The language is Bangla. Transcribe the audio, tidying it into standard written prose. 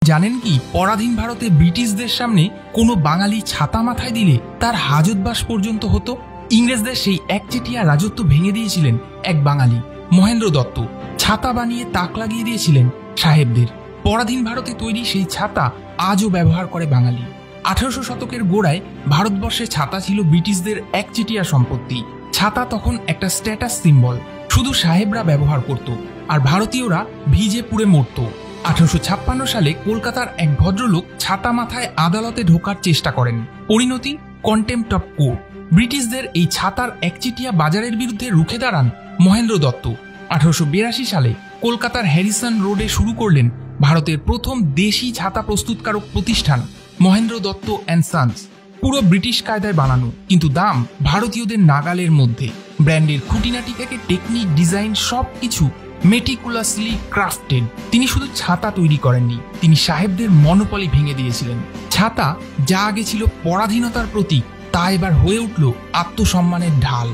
জানেন কি, পরাধীন ভারতে ব্রিটিশদের সামনে কোনো বাঙালি ছাতা মাথায় দিলে তার হাজতবাস পর্যন্ত হতো। ইংরেজদের সেই একচেটিয়া রাজত্ব ভেঙে দিয়েছিলেন এক বাঙালি, মহেন্দ্র দত্ত। ছাতা বানিয়ে তাক লাগিয়ে দিয়েছিলেন সাহেবদের। পরাধীন ভারতে তৈরি সেই ছাতা আজও ব্যবহার করে বাঙালি। 1800 শতকের গোড়ায় ভারতবর্ষে ছাতা ছিল ব্রিটিশদের একচেটিয়া সম্পত্তি। ছাতা তখন একটা স্ট্যাটাস সিম্বল, শুধু সাহেবরা ব্যবহার করত আর ভারতীয়রা ভিজে পুড়ে মরত। 1856 সালে কলকাতার এক ভদ্রলোক ছাতা মাথায় আদালতে ঢোকার চেষ্টা করেন। পরিণতি কন্টেম্প্ট অফ কোর্ট। ব্রিটিশদের এই ছাতার একচেটিয়া বাজারের বিরুদ্ধে রুখে দাঁড়ান মহেন্দ্র দত্ত। 1882 সালে কলকাতার হ্যারিসন রোডে শুরু করলেন ভারতের প্রথম দেশি ছাতা প্রস্তুতকারক প্রতিষ্ঠান মহেন্দ্র দত্ত অ্যান্ড সন্স। পুরো ব্রিটিশ কায়দায় বানানো, কিন্তু দাম ভারতীয়দের নাগালের মধ্যে। ব্র্যান্ডের খুঁটিনাটি থেকে টেকনিক, ডিজাইন সবকিছু মেটিকুলাসলি ক্রাফটেড। তিনি শুধু ছাতা তৈরি করেননি, তিনি সাহেবদের মনোপলি ভেঙে দিয়েছিলেন। ছাতা যা আগে ছিল পরাধীনতার প্রতীক, তা এবার হয়ে উঠল আত্মসম্মানের ঢাল।